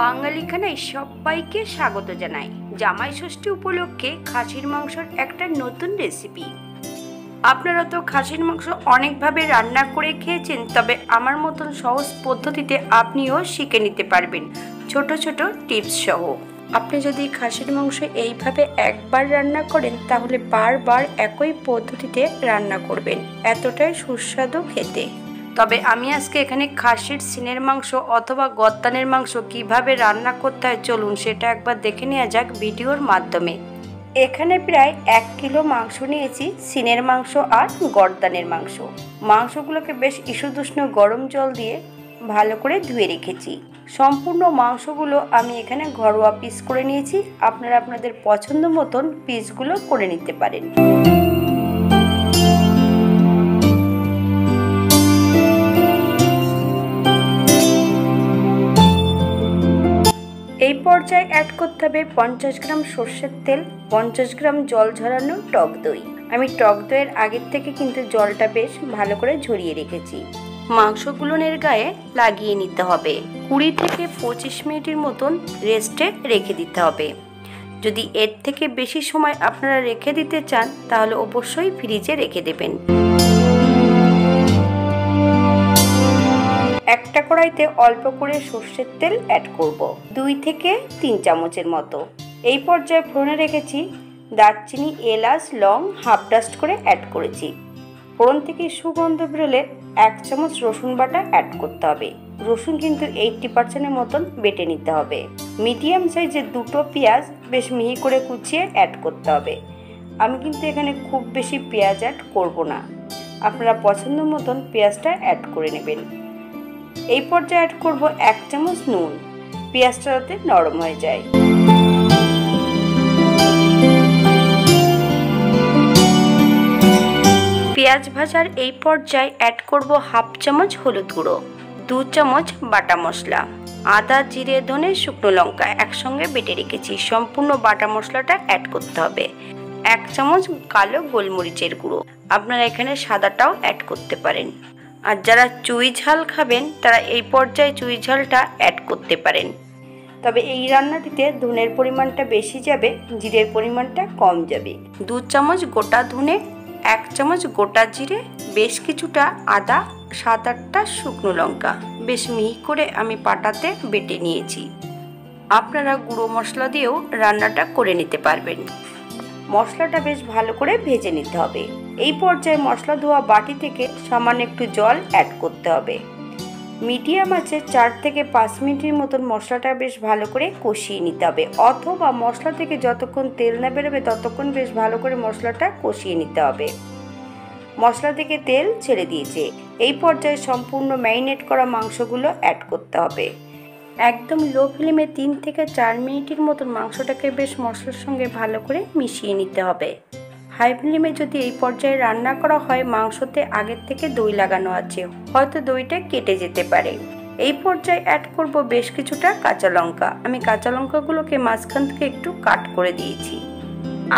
বাঙালি খানায় সবাইকে স্বাগত জানাই। জামাই ষষ্ঠী উপলক্ষে খাসির মাংসের একটা নতুন রেসিপি। আপনারা তো খাসির মাংস অনেকভাবে রান্না করে খেয়েছেন, তবে আমার মতন সহজ পদ্ধতিতে আপনিও শিখে নিতে পারবেন ছোট ছোট টিপস সহ। আপনি যদি খাসির মাংস এইভাবে একবার রান্না করেন তাহলে বারবার একই পদ্ধতিতে রান্না করবেন, এতটাই সুস্বাদু খেতে। তবে আমি আজকে এখানে খাসির সিনের মাংস অথবা গর্দানের মাংস কিভাবে রান্না করতে হয় চলুন সেটা একবার দেখে নেওয়া যাক ভিডিওর মাধ্যমে। এখানে প্রায় 1 কিলো মাংস নিয়েছি, সিনের মাংস আর গর্দানের মাংস। মাংসগুলোকে বেশ ইসুদুষ্ণ গরম জল দিয়ে ভালো করে ধুয়ে রেখেছি। সম্পূর্ণ মাংসগুলো আমি এখানে ঘরোয়া পিস করে নিয়েছি, আপনারা আপনাদের পছন্দ মতন পিসগুলো করে নিতে পারেন। এই পর্যায়ে অ্যাড করতে হবে 50 গ্রাম সর্ষের তেল, 50 গ্রাম জল ঝরানো টক দই। আমি টক দইয়ের আগের থেকে কিন্তু জলটা বেশ ভালো করে ঝরিয়ে রেখেছি। মাংসগুলোর গায়ে লাগিয়ে নিতে হবে। 20 থেকে 25 মিনিটের মতন রেস্টে রেখে দিতে হবে। যদি এর থেকে বেশি সময় আপনারা রেখে দিতে চান তাহলে অবশ্যই ফ্রিজে রেখে দেবেন। একটা কড়াইতে অল্প করে সর্ষের তেল অ্যাড করব, 2 থেকে 3 চামচের মতো। এই পর্যায়ে ফোড়নে রেখেছি দারচিনি, এলাচ, লং হাফ ডাস্ট করে অ্যাড করেছি। ফোড়ন থেকে সুগন্ধ বেরোলে 1 চামচ রসুন বাটা অ্যাড করতে হবে। রসুন কিন্তু 80% মতন বেটে নিতে হবে। মিডিয়াম সাইজের 2টো পেঁয়াজ বেশ মিহি করে কুচিয়ে অ্যাড করতে হবে। আমি কিন্তু এখানে খুব বেশি পেঁয়াজ অ্যাড করব না, আপনারা পছন্দ মতন পেঁয়াজটা অ্যাড করে নেবেন। এই পর্যায়ে অ্যাড করব 1 চামচ নুন, পেঁয়াজটা যাতে নরম হয়ে যায়। পেঁয়াজ ভাজার এই পর্যায়ে অ্যাড করব হাফ চামচ হলুদ গুঁড়ো, 2 চামচ বাটা মশলা, আদা, জিরে, ধনে, শুকনো লঙ্কা একসঙ্গে বেটে রেখেছি। সম্পূর্ণ বাটা মশলাটা অ্যাড করতে হবে। 1 চামচ কালো গোলমরিচের গুঁড়ো, আপনারা এখানে সাদাটাও অ্যাড করতে পারেন। আর যারা চুই ঝাল খাবেন তারা এই পর্যায়ে চুই ঝালটা অ্যাড করতে পারেন। তবে এই রান্নাটিতে ধনের পরিমাণটা বেশি যাবে, জিরের পরিমাণটা কম যাবে। 2 চামচ গোটা ধনে, 1 চামচ গোটা জিরে, বেশ কিছুটা আদা, 7-8টা শুকনো লঙ্কা বেশ মিহি করে আমি পাটাতে বেটে নিয়েছি। আপনারা গুঁড়ো মশলা দিয়েও রান্নাটা করে নিতে পারবেন। মশলাটা বেশ ভালো করে ভেজে নিতে হবে। এই পর্যায়ে মশলা ধোয়া বাটি থেকে সামান্য একটু জল অ্যাড করতে হবে। মিডিয়াম আঁচে 4 থেকে 5 মিনিটের মতন মশলাটা বেশ ভালো করে কষিয়ে নিতে হবে, অথবা মশলা থেকে যতক্ষণ তেল না বেরোবে ততক্ষণ বেশ ভালো করে মশলাটা কষিয়ে নিতে হবে। মশলা থেকে তেল ছেড়ে দিয়েছে। এই পর্যায়ে সম্পূর্ণ ম্যারিনেট করা মাংসগুলো অ্যাড করতে হবে। একদম লো ফ্লেমে 3 থেকে 4 মিনিটের মতন মাংসটাকে বেশ মশলার সঙ্গে ভালো করে মিশিয়ে নিতে হবে। হাই ফ্লেমে যদি এই পর্যায়ে রান্না করা হয় মাংসতে আগের থেকে দই লাগানো আছে, হয়তো দইটা কেটে যেতে পারে। এই পর্যায়ে অ্যাড করব বেশ কিছুটা কাঁচা লঙ্কা। আমি কাঁচা লঙ্কাগুলোকে মাঝখান থেকে একটু কাট করে দিয়েছি।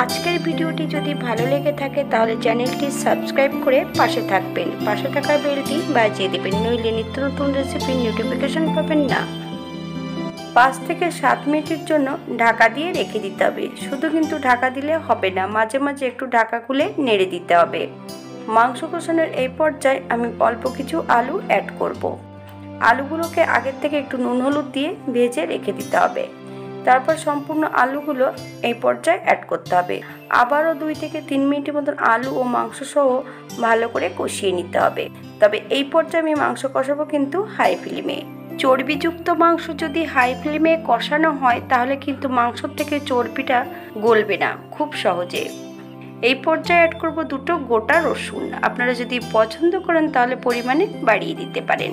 আজকের ভিডিওটি যদি ভালো লেগে থাকে তাহলে চ্যানেলটি সাবস্ক্রাইব করে পাশে থাকবেন, পাশে থাকা বেলটি বাজিয়ে দেবেন, নইলে নিত্য নতুন রেসিপির নোটিফিকেশন পাবেন না। 5 থেকে 7 মিনিটের জন্য ঢাকা দিয়ে রেখে দিতে হবে। শুধু কিন্তু ঢাকা দিলে হবে না, মাঝে মাঝে একটু ঢাকা খুলে নেড়ে দিতে হবে। মাংস কষানোর এই পর্যায়ে আমি অল্প কিছু আলু অ্যাড করব। আলুগুলোকে আগের থেকে একটু নুন হলুদ দিয়ে ভেজে রেখে দিতে হবে। তারপর সম্পূর্ণ আলুগুলো এই পর্যায়ে অ্যাড করতে হবে। আবারও 2 থেকে 3 মিনিটের মতন আলু ও মাংস সহ ভালো করে কষিয়ে নিতে হবে। তবে এই পর্যায়ে আমি মাংস কষাবো কিন্তু হাই ফ্লেমে। চর্বিযুক্ত মাংস যদি হাই ফ্লেমে কষানো হয় তাহলে কিন্তু মাংস থেকে চর্বিটা গলবে না খুব সহজে। এই পর্যায়ে অ্যাড করব 2টো গোটা রসুন, আপনারা যদি পছন্দ করেন তাহলে পরিমাণে বাড়িয়ে দিতে পারেন।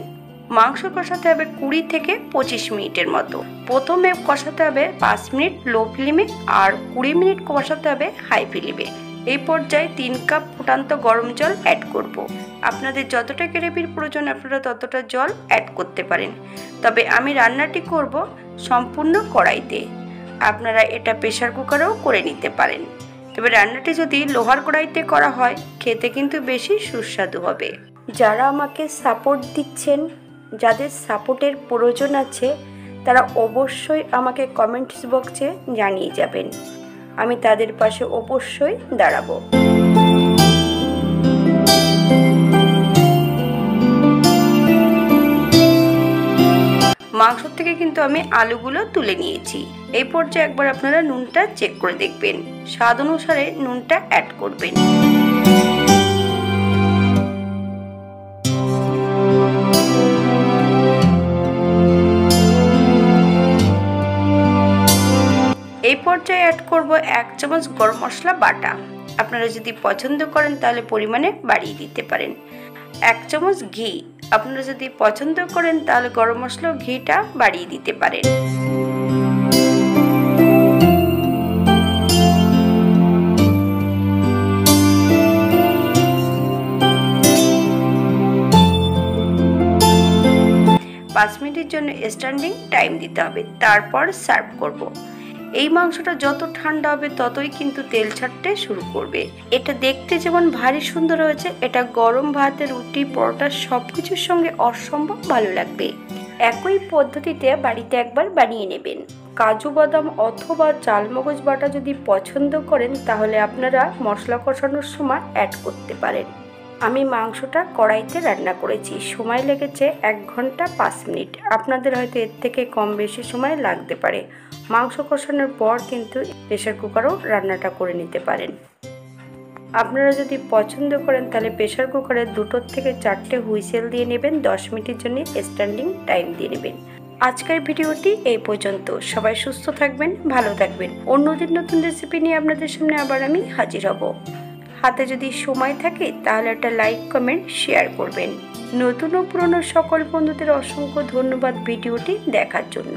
মাংস কষাতে হবে 20 থেকে 25 মিনিটের মতো। প্রথমে কষাতে হবে 5 মিনিট লো ফ্লেমে আর 20 মিনিট কষাতে হবে হাই ফ্লেমে। এই পর্যায়ে 3 কাপ ফুটান্ত গরম জল অ্যাড করব। আপনাদের যতটা গ্রেভির প্রয়োজন আপনারা ততটা জল অ্যাড করতে পারেন। তবে আমি রান্নাটি করব সম্পূর্ণ কড়াইতে, আপনারা এটা প্রেসার কুকারেও করে নিতে পারেন। তবে রান্নাটি যদি লোহার কড়াইতে করা হয় খেতে কিন্তু বেশি সুস্বাদু হবে। যারা আমাকে সাপোর্ট দিচ্ছেন, যাদের সাপোর্টের প্রয়োজন আছে তারা অবশ্যই আমাকে কমেন্টস বক্সে জানিয়ে যাবেন। আমি তাদের পাশে অবশ্যই দাঁড়াবো। মাংস থেকে কিন্তু আমি আলুগুলো তুলে নিয়েছি। এই পর্যায়ে একবার আপনারা নুনটা চেক করে দেখবেন, স্বাদ অনুসারে নুনটা অ্যাড করবেন। এই পর্যায়ে অ্যাড করব 1 চামচ গরম মশলা বাটা। আপনারা যদি পছন্দ করেন তাহলে পরিমাণে বাড়িয়ে দিতে পারেন। 1 চামচ ঘি, আপনারা যদি পছন্দ করেন তাহলে গরম মশলা ও ঘিটা বাড়িয়ে দিতে পারেন। পাঁচ মিনিটের জন্য স্ট্যান্ডিং টাইম দিতে হবে, তারপর সার্ভ করব। এই মাংসটা যত ঠান্ডা হবে ততই কিন্তু তেল ছাড়তে শুরু করবে। এটা দেখতে যেমন ভারী সুন্দর হয়েছে, এটা গরম ভাতে, রুটি, পরোটা সবকিছুর সঙ্গে অসম্ভব ভালো লাগবে। একই পদ্ধতিতে বাড়িতে একবার বানিয়ে নেবেন। কাজু বাদাম অথবা চালমগজ বাটা যদি পছন্দ করেন তাহলে আপনারা মশলা কষানোর সময় অ্যাড করতে পারেন। আমি মাংসটা কড়াইতে রান্না করেছি, সময় লেগেছে 1 ঘন্টা 5 মিনিট। আপনাদের হয়তো এর থেকে কম বেশি সময় লাগতে পারে। মাংস কষানোর পর কিন্তু প্রেসার কুকারও রান্নাটা করে নিতে পারেন। আপনারা যদি পছন্দ করেন তাহলে প্রেসার কুকারে 2 থেকে 4টে হুইসেল দিয়ে নেবেন, 10 মিনিটের জন্য স্ট্যান্ডিং টাইম দিয়ে নেবেন। আজকের ভিডিওটি এই পর্যন্ত। সবাই সুস্থ থাকবেন, ভালো থাকবেন। অন্যদিন নতুন রেসিপি নিয়ে আপনাদের সামনে আবার আমি হাজির হব। হাতে যদি সময় থাকে তাহলে একটা লাইক, কমেন্ট, শেয়ার করবেন। নতুন ও পুরনো সকল বন্ধুদের অসংখ্য ধন্যবাদ ভিডিওটি দেখার জন্য।